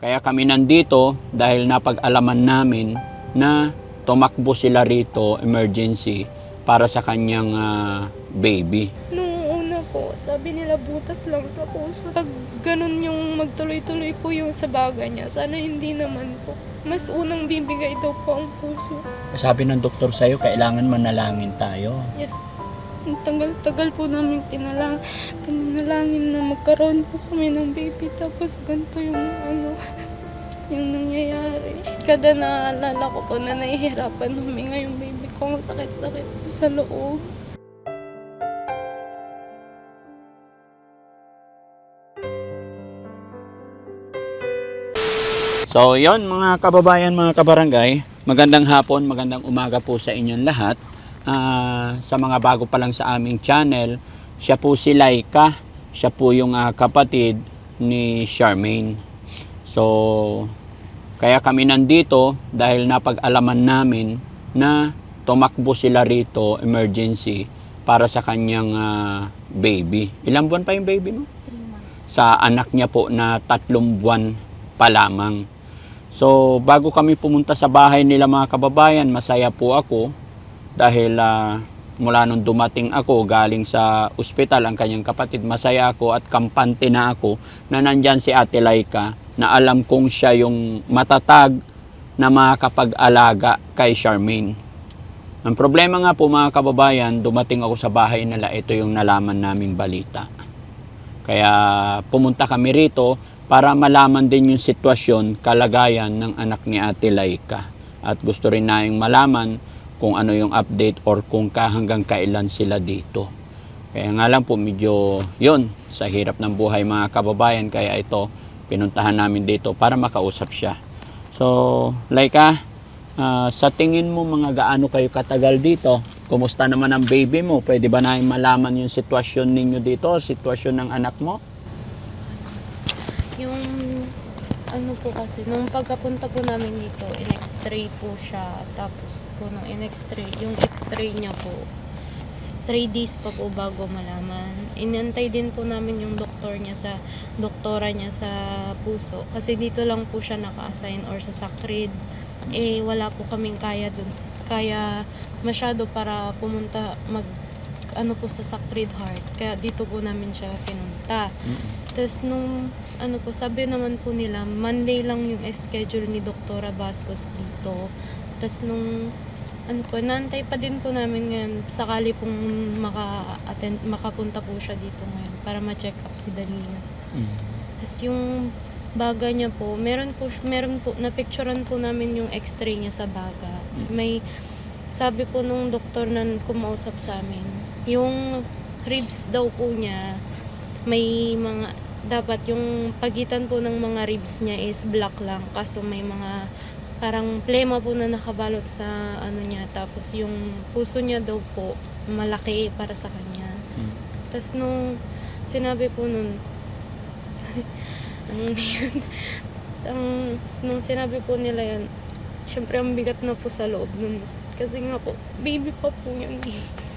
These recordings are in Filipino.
Kaya kami nandito dahil napag-alaman namin na tumakbo sila rito, emergency, para sa kanyang baby. Nung una po, sabi nila butas lang sa puso. Pag ganun yung magtuloy-tuloy po yung sa baga niya, sana hindi naman po. Mas unang bibigay daw po ang puso. Sabi ng doktor sa'yo, kailangan manalangin tayo. Yes. Ang tagal-tagal po namin pinanalangin na magkaroon po kami ng baby. Tapos ganito yung yung nangyayari. Kada naalala ko po na nahihirapan huminga yung baby ko, ang sakit-sakit po sa loob. So, yon mga kababayan, mga kabarangay, magandang hapon, magandang umaga po sa inyong lahat. Sa mga bago pa lang sa aming channel, siya po si Laika, siya po yung kapatid ni Charmaine. So, kaya kami nandito dahil napag-alaman namin na tumakbo sila rito, emergency, para sa kanyang baby. Ilang buwan pa yung baby mo? 3 months. Sa anak niya po na 3 buwan pa lamang. So, bago kami pumunta sa bahay nila mga kababayan, masaya po ako dahil mula nung dumating ako galing sa ospital ang kanyang kapatid, masaya ako at kampante na ako na nandyan si Ate Laika na alam kong siya yung matatag na makakapag-alaga kay Charmaine. Ang problema nga po mga kababayan, dumating ako sa bahay nila, ito yung nalaman naming balita. Kaya pumunta kami rito para malaman din yung sitwasyon, kalagayan ng anak ni Ate Laika. At gusto rin naing malaman kung ano yung update or kung hanggang kailan sila dito. Kaya nga lang po medyo yun, sa hirap ng buhay mga kababayan, kaya ito pinuntahan namin dito para makausap siya. So, Laika, sa tingin mo mga gaano kayo katagal dito? Kumusta naman ang baby mo? Pwede ba namin malaman yung sitwasyon ninyo dito, sitwasyon ng anak mo? Yung po kasi, nung pagkapunta po namin dito, in-x-ray po siya. Tapos po nung in-x-ray, yung x-ray niya po, 3 days pa po bago malaman. Inantay din po namin yung doktora niya sa puso. Kasi dito lang po siya naka-assign or sa Sacred. Wala po kaming kaya masyado para pumunta po sa Sacred Heart. Kaya dito po namin siya pinunta. Tapos nung sabi naman po nila, Monday lang yung schedule ni Doktora Bascos dito. Tapos nung naantay pa din po namin ngayon, sakali pong makapunta po siya dito ngayon para ma-check up si Dalia. Tapos yung baga niya po, meron po, na-picturean po namin yung x-ray niya sa baga. May, sabi po nung doktor na kumausap sa amin, yung ribs daw po niya, may dapat yung pagitan po ng mga ribs niya is black lang, kaso may mga parang plema po na nakabalot sa niya, tapos yung puso niya daw po malaki para sa kanya. Tapos nung sinabi po nun nung sinabi po nila yan, syempre ang bigat na po sa loob nun, kasi nga po baby pa po yun.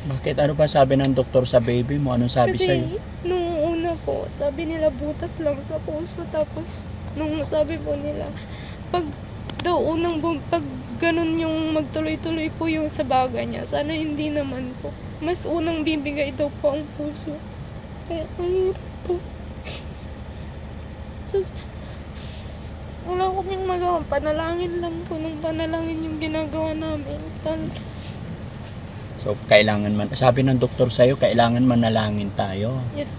Bakit? Ano pa sabi ng doktor sa baby mo? Anong sabi sa'yo? Kasi nung una po, sabi nila butas lang sa puso. Tapos nung sabi po nila, pag ganun yung magtuloy-tuloy po yung sa baga niya, sana hindi naman po. Mas unang bibigay daw po ang puso. Kaya ang hirap po. Tapos wala kaming magawa. Panalangin lang po. Nung panalangin yung ginagawa namin. So, sabi ng doktor sa'yo, kailangan manalangin tayo. Yes.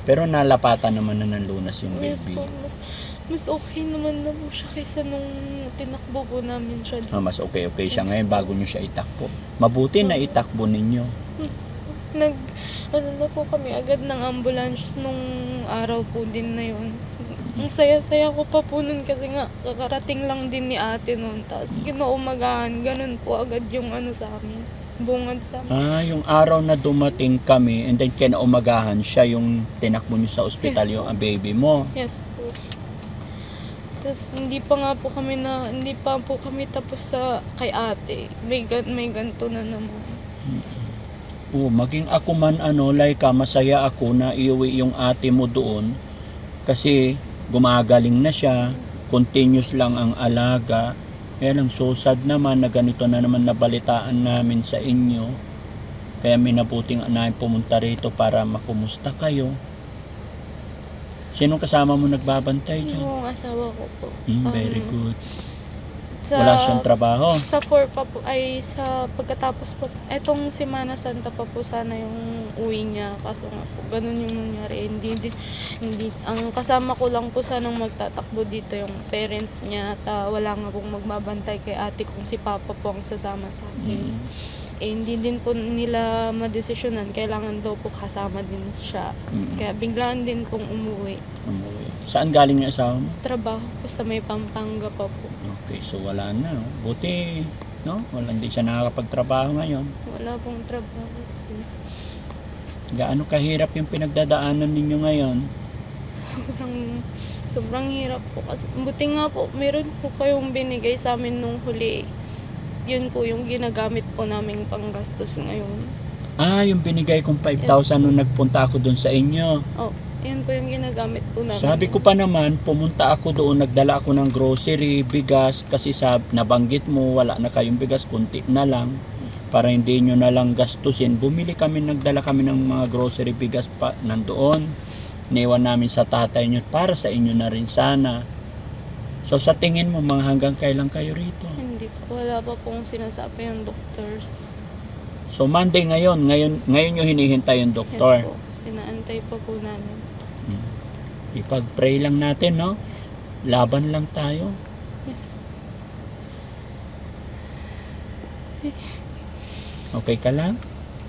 Pero nalapatan naman na ng lunas yung baby. Yes po. Mas okay naman na po siya kaysa nung tinakbo po namin siya dito. Mas okay siya ngayon bago nyo siya itakbo. Mabuti na itakbo ninyo. Na po kami agad ng ambulance nung araw po din na yun. Ang saya-saya ko pa po nun kasi nga kakarating lang din ni ate nun. Tapos kinaumagahan, ganun po agad yung sa amin. Bungad sa amin. Yung araw na dumating kami and then kinaumagahan siya yung tinakbo nyo sa ospital, Yes, yung baby mo. Yes po. Tapos hindi pa po kami tapos sa kay ate. May ganto na naman. Maging ako man Laika, masaya ako na iuwi yung ate mo doon kasi gumagaling na siya, continuous lang ang alaga. Kaya lang so sad naman na ganito na naman nabalitaan namin sa inyo. Kaya minabuting namin pumunta rito para makumusta kayo. Sinong kasama mo nagbabantay dyan? Yung asawa ko po. Very good. Sa, Wala siyang trabaho. Sa 4 pa po, ay sa pagkatapos po, etong Semana Santa pa po sana yung uwi niya. Kaso nga po, ganun yung nangyari. Hindi, ang kasama ko lang po sanang magtatakbo dito yung parents niya. At wala nga pong magbabantay kay ate kung si Papa po ang sasama sa akin. Hindi din po nila madesisyonan. Kailangan daw po kasama din siya. Kaya biglaan din pong umuwi. Saan galing yung asawa mo? Sa trabaho po sa may Pampanga pa po. Okay, so wala na. Buti, no? Hindi siya nakakapagtrabaho ngayon. Wala pong trabaho. So, Gaano kahirap yung pinagdadaanan ninyo ngayon? sobrang hirap po. Kasi, buti nga po, meron po kayong binigay sa amin nung huli. Yun po yung ginagamit po naming panggastos ngayon. Yung binigay kong 5,000 nung nagpunta ako doon sa inyo. Yun po yung ginagamit po namin. Sabi ko pa naman, pumunta ako doon, nagdala ako ng grocery, bigas, kasi nabanggit mo, wala na kayong bigas, kunti na lang. Para hindi nyo na lang gastusin. Nagdala kami ng mga grocery, bigas pa nandoon. Niwan namin sa tatay nyo, para sa inyo na rin sana. So sa tingin mo, mga hanggang kailan kayo rito? Hindi po, wala pa pong sinasabi yung doctors. So Monday ngayon nyo hinihintay yung doktor. Yes po, inaantay pa po namin. Ipag-pray lang natin, no? Yes. Laban lang tayo. Yes. Okay ka lang?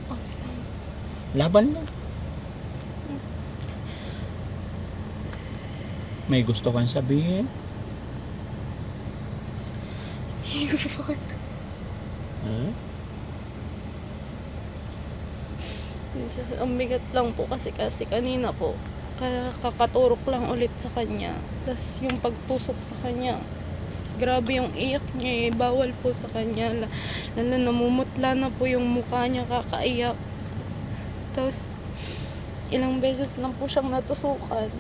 Okay lang. Laban lang. May gusto kang sabihin? Hindi ko po alam. Ang bigat lang po kasi kanina po, kakaturok lang ulit sa kanya. Tapos yung pagtusok sa kanya, grabe yung iyak niya bawal po sa kanya. Lalo namumutla na po yung mukha niya kakaiyak. Tapos ilang beses na po siyang natusukan.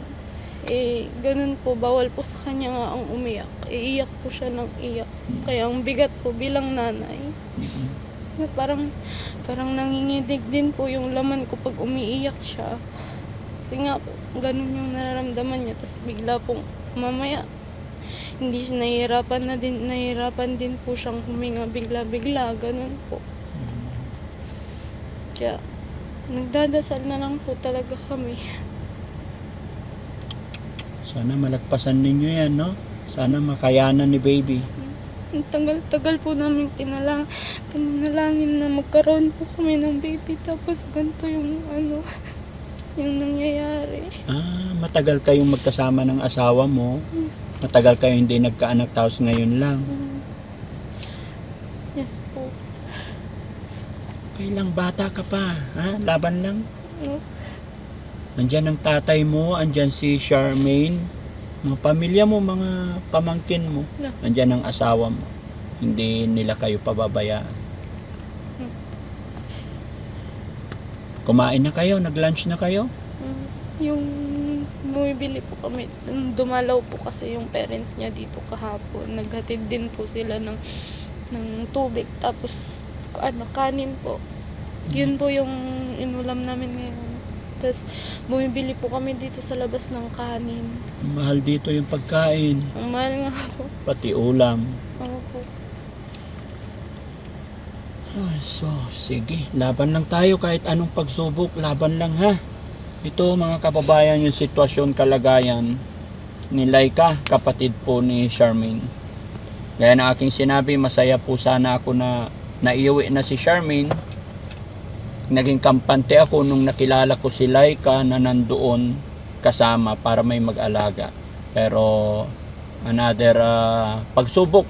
Ganun po, bawal po sa kanya nga ang umiyak. Iiyak po siya ng iyak. Kaya ang bigat po bilang nanay. Parang nanginginig din po yung laman ko pag umiiyak siya. Kasi nga po, ganun yung nararamdaman niya. Tapos bigla pong mamaya, hindi siya nahihirapan din po siyang huminga bigla-bigla. Ganun po. Kaya, nagdadasal na lang po talaga kami. Sana malagpasan ninyo yan, no? Sana makayanan ni baby. Ang tagal-tagal po namin pinanalangin na magkaroon po kami ng baby. Tapos ganito yung yung nangyayari. Matagal kayong magkasama ng asawa mo. Yes. Matagal kayo hindi nagkaanak, tapos ngayon lang. Yes po. Kailang bata ka pa, ha? Laban lang. No? Andyan ang tatay mo, andyan si Charmaine, mga pamilya mo, mga pamangkin mo. No. Andyan ang asawa mo. Hindi nila kayo pababayaan. Kumain na kayo, nag-lunch na kayo? Yung bumibili po kami, dumalaw po kasi yung parents niya dito kahapon. Naghatid din po sila ng tubig, tapos kanin po. Yun po yung inulam namin ngayon. Tapos bumibili po kami dito sa labas ng kanin. Mahal dito yung pagkain. Ang mahal nga po. Pati ulam. Oo po. So, sige. Laban lang tayo kahit anong pagsubok. Laban lang, ha? Ito, mga kababayan, yung sitwasyon, kalagayan ni Laika, kapatid po ni Charmaine. Gaya ng aking sinabi, masaya po sana ako na naiuwi na si Charmaine. Naging kampante ako nung nakilala ko si Laika na nandoon kasama para may mag-alaga. Pero another pagsubok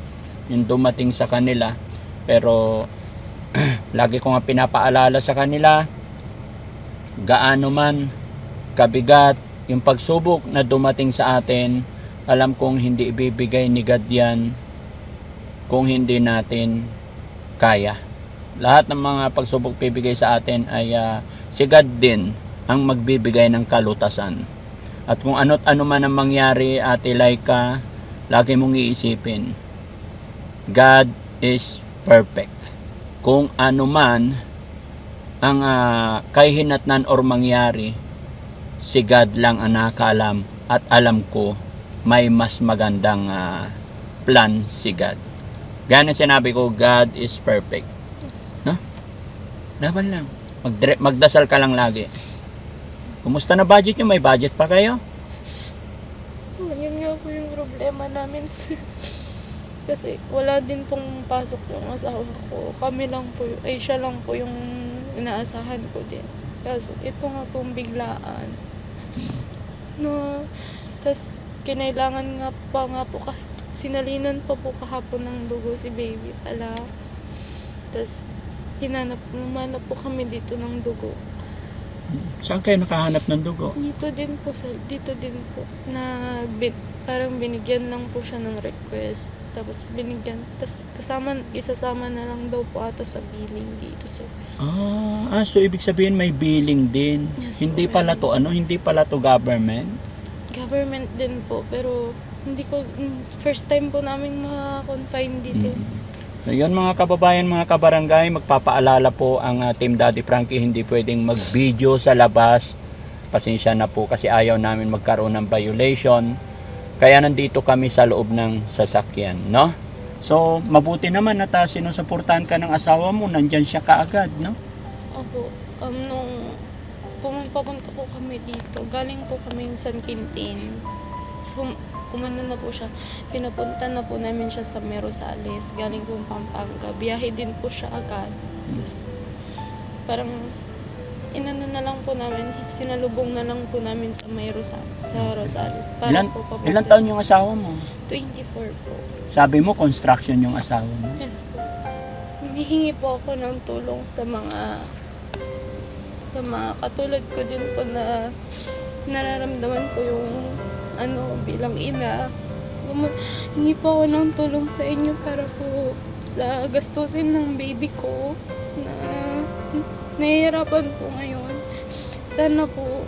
yung dumating sa kanila. Pero lagi ko nga pinapaalala sa kanila, gaano man kabigat yung pagsubok na dumating sa atin, alam kong hindi ibibigay ni God yan kung hindi natin kaya. Lahat ng mga pagsubok bibigay sa atin ay si God din ang magbibigay ng kalutasan. At kung ano't ano man ang mangyari, Ate Laika, lagi mong iisipin, God is perfect. Kung ano man ang kahihinatnan or mangyari, si God lang ang nakakaalam, at alam ko may mas magandang plan si God. Gana sinabi ko, God is perfect. No? Laban lang. Magdasal ka lang lagi. Kumusta na budget nyo? May budget pa kayo? Yun nga po yung problema namin. Kasi wala din pong pasok yung asawa ko. Kami lang po, siya lang po yung inaasahan ko din. Kaso ito nga pong biglaan. No, tas kinailangan nga po sinalinan pa po kahapon ng dugo si baby pala. Tas humanap po kami dito ng dugo. Saan kayo nakahanap ng dugo? Dito din po parang binigyan lang po siya ng request. Tapos isasama na lang daw po ata sa billing dito, sir. So ibig sabihin may billing din. Yes, Hindi po, pala to government. Government din po, pero first time po namin ma-confine dito. So yun mga kababayan, mga kabarangay, magpapaalala po ang Team Daddy Frankie, hindi pwedeng mag-video sa labas. Pasensya na po kasi ayaw namin magkaroon ng violation. Kaya nandito kami sa loob ng sasakyan, no? So, mabuti naman na sinusuportahan ka ng asawa mo, nandyan siya kaagad, no? Opo, nung papunta po kami dito, galing po kami sa San Quintin. So, na po siya. Pinapunta na po namin siya sa Merosales. Galing po Pampanga. Biyahe din po siya agad. Yes. Parang na lang po namin, sinalubong na lang po namin sa Rosales. Ilan taon yung asawa mo? 24 po. Sabi mo, construction yung asawa mo? Yes po. Humihingi po ako ng tulong sa mga katulad ko din po na nararamdaman po yung bilang ina. Hingi po ako ng tulong sa inyo para po sa gastusin ng baby ko na nahihirapan po ngayon. Sana po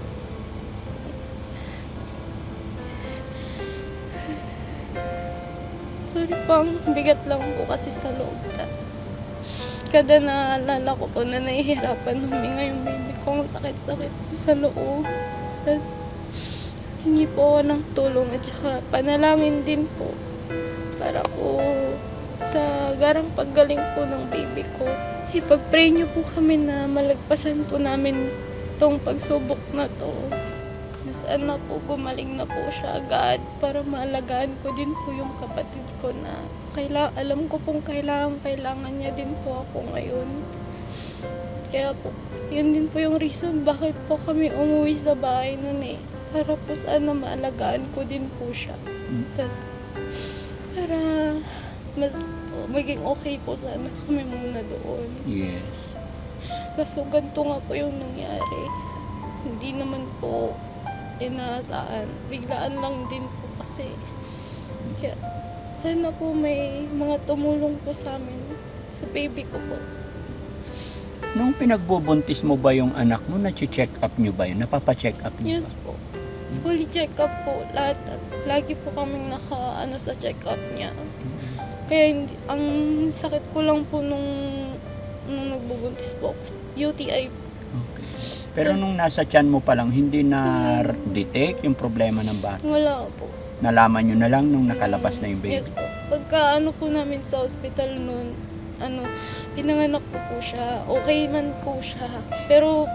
sorry po, ang bigat lang po kasi sa loob. Kada naalala ko po na nahihirapan huminga yung baby ko, ang sakit-sakit po sa loob. Tapos hingi po ako ng tulong at saka panalangin din po para po sa garang paggaling po ng baby ko. Ipag-pray niyo po kami na malagpasan po namin itong pagsubok na to. Na sana po gumaling na po siya agad para maalagaan ko din po yung kapatid ko na alam ko pong kailangan niya din po ako ngayon. Kaya po, yun din po yung reason bakit po kami umuwi sa bahay nun eh. Para po sana maalagaan ko din po siya. Tapos, para mas maging okay po sana kami muna doon. Yes. Kaso ganito nga po yung nangyari. Hindi naman po inaasahan. Biglaan lang din po kasi. Kaya, sana po may mga tumulong po sa amin, sa baby ko po. Nung pinagbubuntis mo ba yung anak mo, na-check up nyo ba yun? Napapa-check up nyo Yes ba? po. Fully check up po. Lahat. Lagi po kaming sa check up niya. Kaya ang sakit ko lang po nung nagbubuntis po. UTI. Okay. Pero nung nasa tiyan mo pa lang, hindi na-detect yung problema ng bata? Wala po. Nalaman nyo na lang nung nakalabas na yung baby? Yes po. Pagka po namin sa hospital noon, pinanganak ko po siya. Okay man po siya. Pero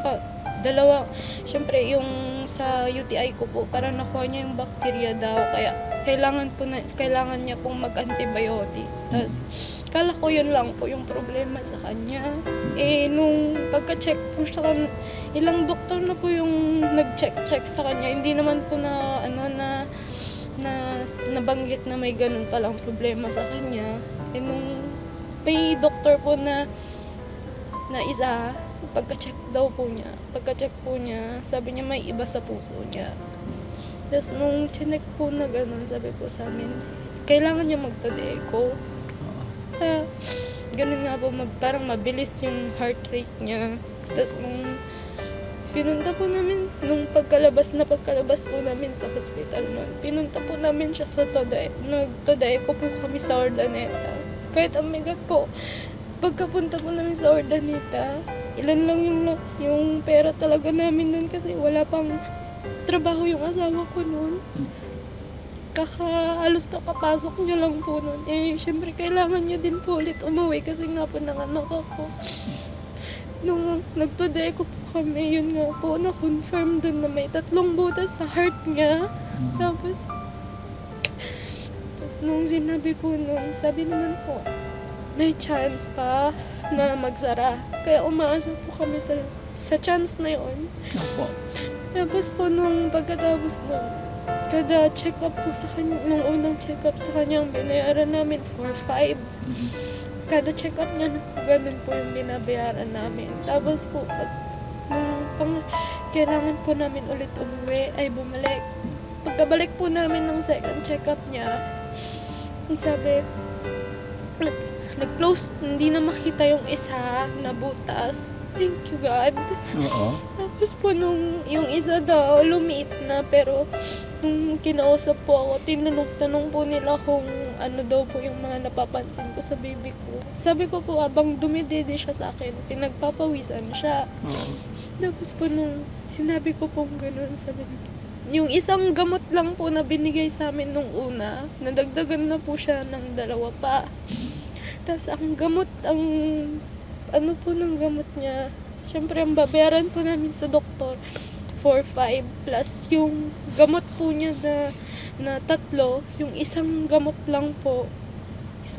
syempre yung sa UTI ko po, parang nakuha niya yung bacteria daw. Kaya kailangan niya pong mag-antibiotic. Tapos, kala ko yun lang po yung problema sa kanya. Nung pagka-check po siya, ilang doktor na po yung nag-check sa kanya. Hindi naman po na nabanggit na may ganun palang problema sa kanya. Nung may doktor po na isa, pagka-check po niya, sabi niya may iba sa puso niya. Tapos nung chinek po na ganun, sabi po sa amin, kailangan niya magta-echo. Ganun nga po, parang mabilis yung heart rate niya. Tapos nung pinunta po namin nung pagkalabas po namin sa hospital nun. Pinunta po namin siya sa Today. Nag-Today ko po kami sa Ordaneta. Kahit ang bigat po, pagkapunta po namin sa Ordaneta, ilan lang yung pera talaga namin nun kasi wala pang trabaho yung asawa ko nun. Halos kakapasok niya lang po nun. Eh, syempre kailangan niya din po ulit umuwi kasi nga po nanganak ako. Nung nag-Today ko po kami, yun nga po, na-confirm dun na may 3 butas sa heart niya. Tapos nung sinabi po nun, sabi naman po, may chance pa na magsara. Kaya umaasa po kami sa chance na yun. Opo. Tapos po nung pagkatapos nun, kada check-up po sa kanya, nung unang check-up sa kanya, ang binayaran namin 4-5. Kada check-up niya na po, ganun po yung binabayaran namin. Tapos po, kailangan po namin ulit umuwi, ay bumalik. Pagkabalik po namin ng second check-up niya, ang sabi, nag-close, hindi na makita yung isa na butas. Thank you, God. Oo. Tapos po yung isa daw, lumiit na, pero nung kinausap po ako, tinanong po nila kung ano daw po yung mga napapansin ko sa baby ko. Sabi ko po, abang dumidede siya sa akin, pinagpapawisan siya. Oo. Tapos po nung sinabi ko pong ganun, sabi yung isang gamot lang po na binigay sa amin nung una, nadagdagan na po siya ng 2 pa. Tapos ang gamot, ano po ng gamot niya, syempre ang babayaran po namin sa doktor, 4-5 plus yung gamot po niya na 3, yung isang gamot lang po is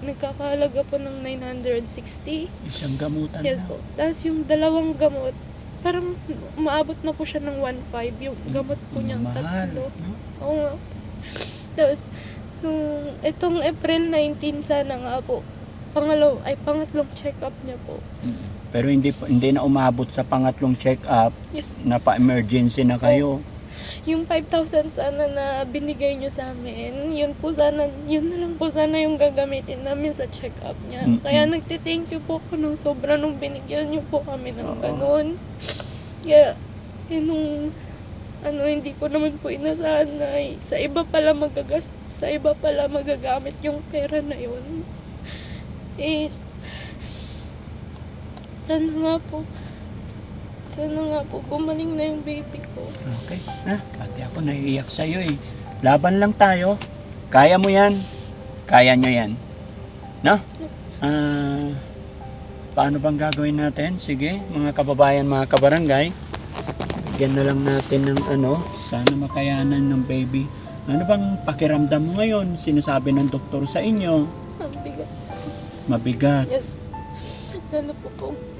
nagkakahalaga po ng 960. Isang gamutan Yes na. po. Tapos yung 2 gamot, parang umaabot na po siya ng 1.5 yung gamot po niyang Mahal, 3. no? Oo nga. Tapos, itong April 19 sana nga po, pangatlong check-up niya po. Pero hindi na umabot sa pangatlong check-up, Yes. na pa-emergency na kayo. Yung 5,000 sana na binigay niyo sa amin, yun na lang po sana yung gagamitin namin sa check-up niya. Kaya nagte-thank you po ako ng sobra nung binigyan niyo po kami ng ganun. Kaya, hindi ko naman po inasahan na sa iba pala magagamit yung pera na yun. Sana nga po gumaling na yung baby ko. Okay. Pati ako naiiyak sa'yo eh. Laban lang tayo. Kaya mo yan. Kaya nyo yan. No? Paano bang gagawin natin? Sige, mga kababayan, mga kabarangay. Bigyan na lang natin ng sana makayanan ng baby. Ano bang pakiramdam mo ngayon? Sinasabi ng doktor sa inyo. Ang bigat. Mabigat. Yes.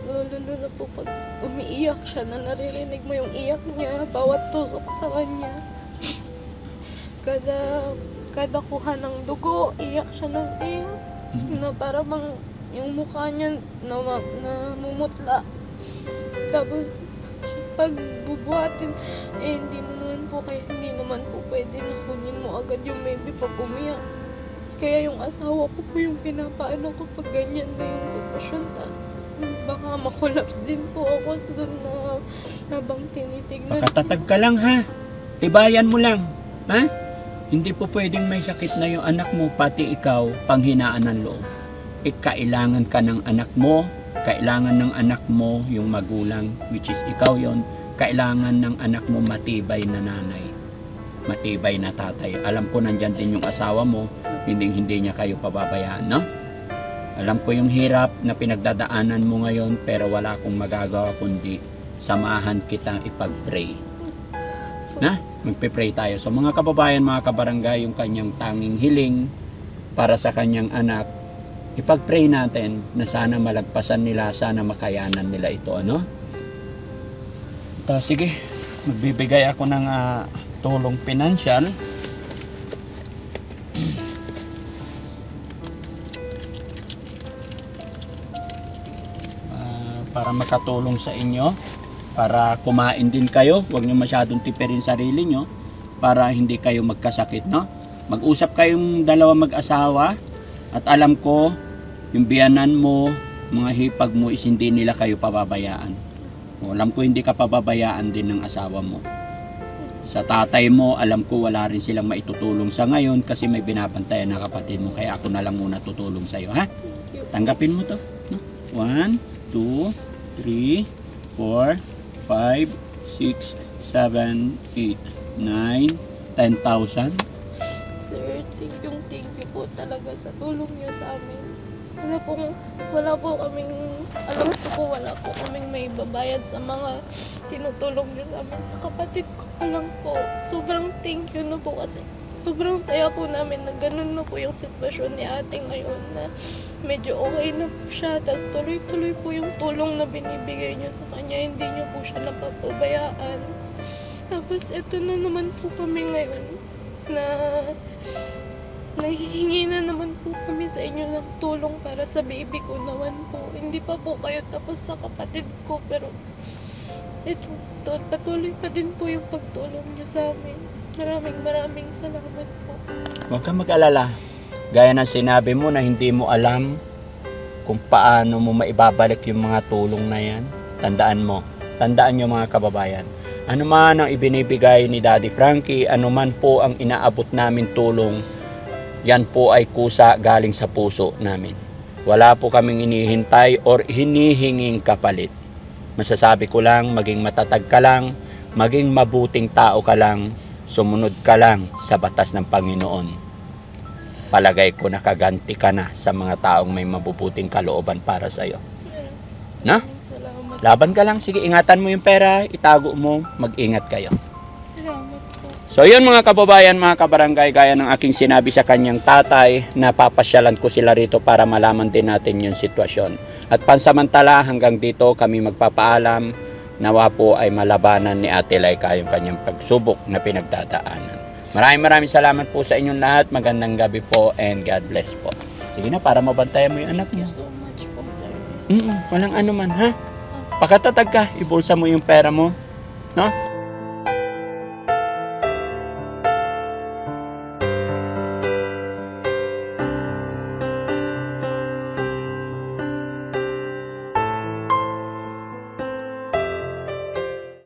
Lalo na po pag umiiyak siya na naririnig mo yung iyak niya, bawat tusok sa kanya. Kada kuha ng dugo, iyak siya ng iyak. Na para bang yung mukha niya namumutla. Tapos pag bubuhatin, hindi naman po pwede na kunin mo agad yung baby pag umiyak. Kaya yung asawa ko po yung pinapaano ko pag ganyan na yung sitwasyon baka makolaps din po ako sa doon na habang tinitignan. Pakatatag ka lang ha. Tibayan mo lang. Ha? Hindi po pwedeng may sakit na yung anak mo, pati ikaw, panghinaan ng loob. Kailangan ka ng anak mo, kailangan ng anak mo yung magulang, which is ikaw yon. Kailangan ng anak mo matibay na nanay, matibay na tatay. Alam ko nandyan din yung asawa mo, hindi niya kayo pababayaan, no? Alam ko yung hirap na pinagdadaanan mo ngayon, pero wala akong magagawa kundi samahan kitang ipag-pray. Na? Magpe-pray tayo. So mga kababayan, mga kabarangay, yung kanyang tanging hiling para sa kanyang anak, ipag-pray natin na sana malagpasan nila, sana makayanan nila ito, ano? Sige, magbibigay ako ng tulong pinansyal. Para makatulong sa inyo, para kumain din kayo, huwag nyo masyadong tipirin sarili nyo para hindi kayo magkasakit, no? Mag-usap kayong dalawa mag-asawa at alam ko yung biyanan mo mga hipag mo is hindi nila kayo pababayaan. O, alam ko hindi ka pababayaan din ng asawa mo. Sa tatay mo, alam ko wala rin silang maitutulong sa ngayon kasi may binabantayan na kapatid mo. Kaya ako na lang muna tutulong sa'yo, ha? Thank you. Tanggapin mo to. No? 1, 2, 3, 4, 5, 6, 7, 8, 9, 10,000. Sir, thank you po talaga sa tulong niyo sa amin. Wala po kaming, alam ko po, wala po kaming may babayad sa mga tinutulong niyo sa amin. Sa kapatid ko pa lang po. Sobrang thank you na po kasi sobrang saya po namin na ganun na po yung sitwasyon ni ate ngayon na medyo okay na po siya. Tapos tuloy-tuloy po yung tulong na binibigay niyo sa kanya. Hindi niyo po siya napapabayaan. Tapos ito na naman po kami ngayon na nahihingi na naman po kami sa inyo ng tulong para sa baby ko naman po. Hindi pa po kayo tapos sa kapatid ko pero ito, patuloy pa din po yung pagtulong niyo sa amin. Maraming salamat po. Huwag kang mag-alala. Gaya ng sinabi mo na hindi mo alam kung paano mo maibabalik yung mga tulong na yan. Tandaan mo. Tandaan nyo mga kababayan. Ano man ang ibinibigay ni Daddy Frankie, ano man po ang inaabot namin tulong, yan po ay kusa galing sa puso namin. Wala po kaming hinihintay or hinihinging kapalit. Masasabi ko lang, maging matatag ka lang, maging mabuting tao ka lang, sumunod ka lang sa batas ng Panginoon. Palagay ko nakaganti ka na sa mga taong may mabubuting kalooban para sa iyo. Na? Salamat. Laban ka lang. Sige, ingatan mo yung pera, itago mo, mag-ingat kayo. Salamat po. So yun mga kababayan, mga kabarangay, gaya ng aking sinabi sa kanyang tatay, napapasyalan ko sila rito para malaman din natin yung sitwasyon. At pansamantala hanggang dito kami magpapaalam, nawa po ay malabanan ni Ate Laika yung kanyang pagsubok na pinagdadaanan. Maraming salamat po sa inyong lahat, magandang gabi po and God bless po. Sige na, para mabantayan mo yung anak Thank mo. you so much po, sir. Walang anuman ha. Pakatatag ka, ibulsa mo yung pera mo. No?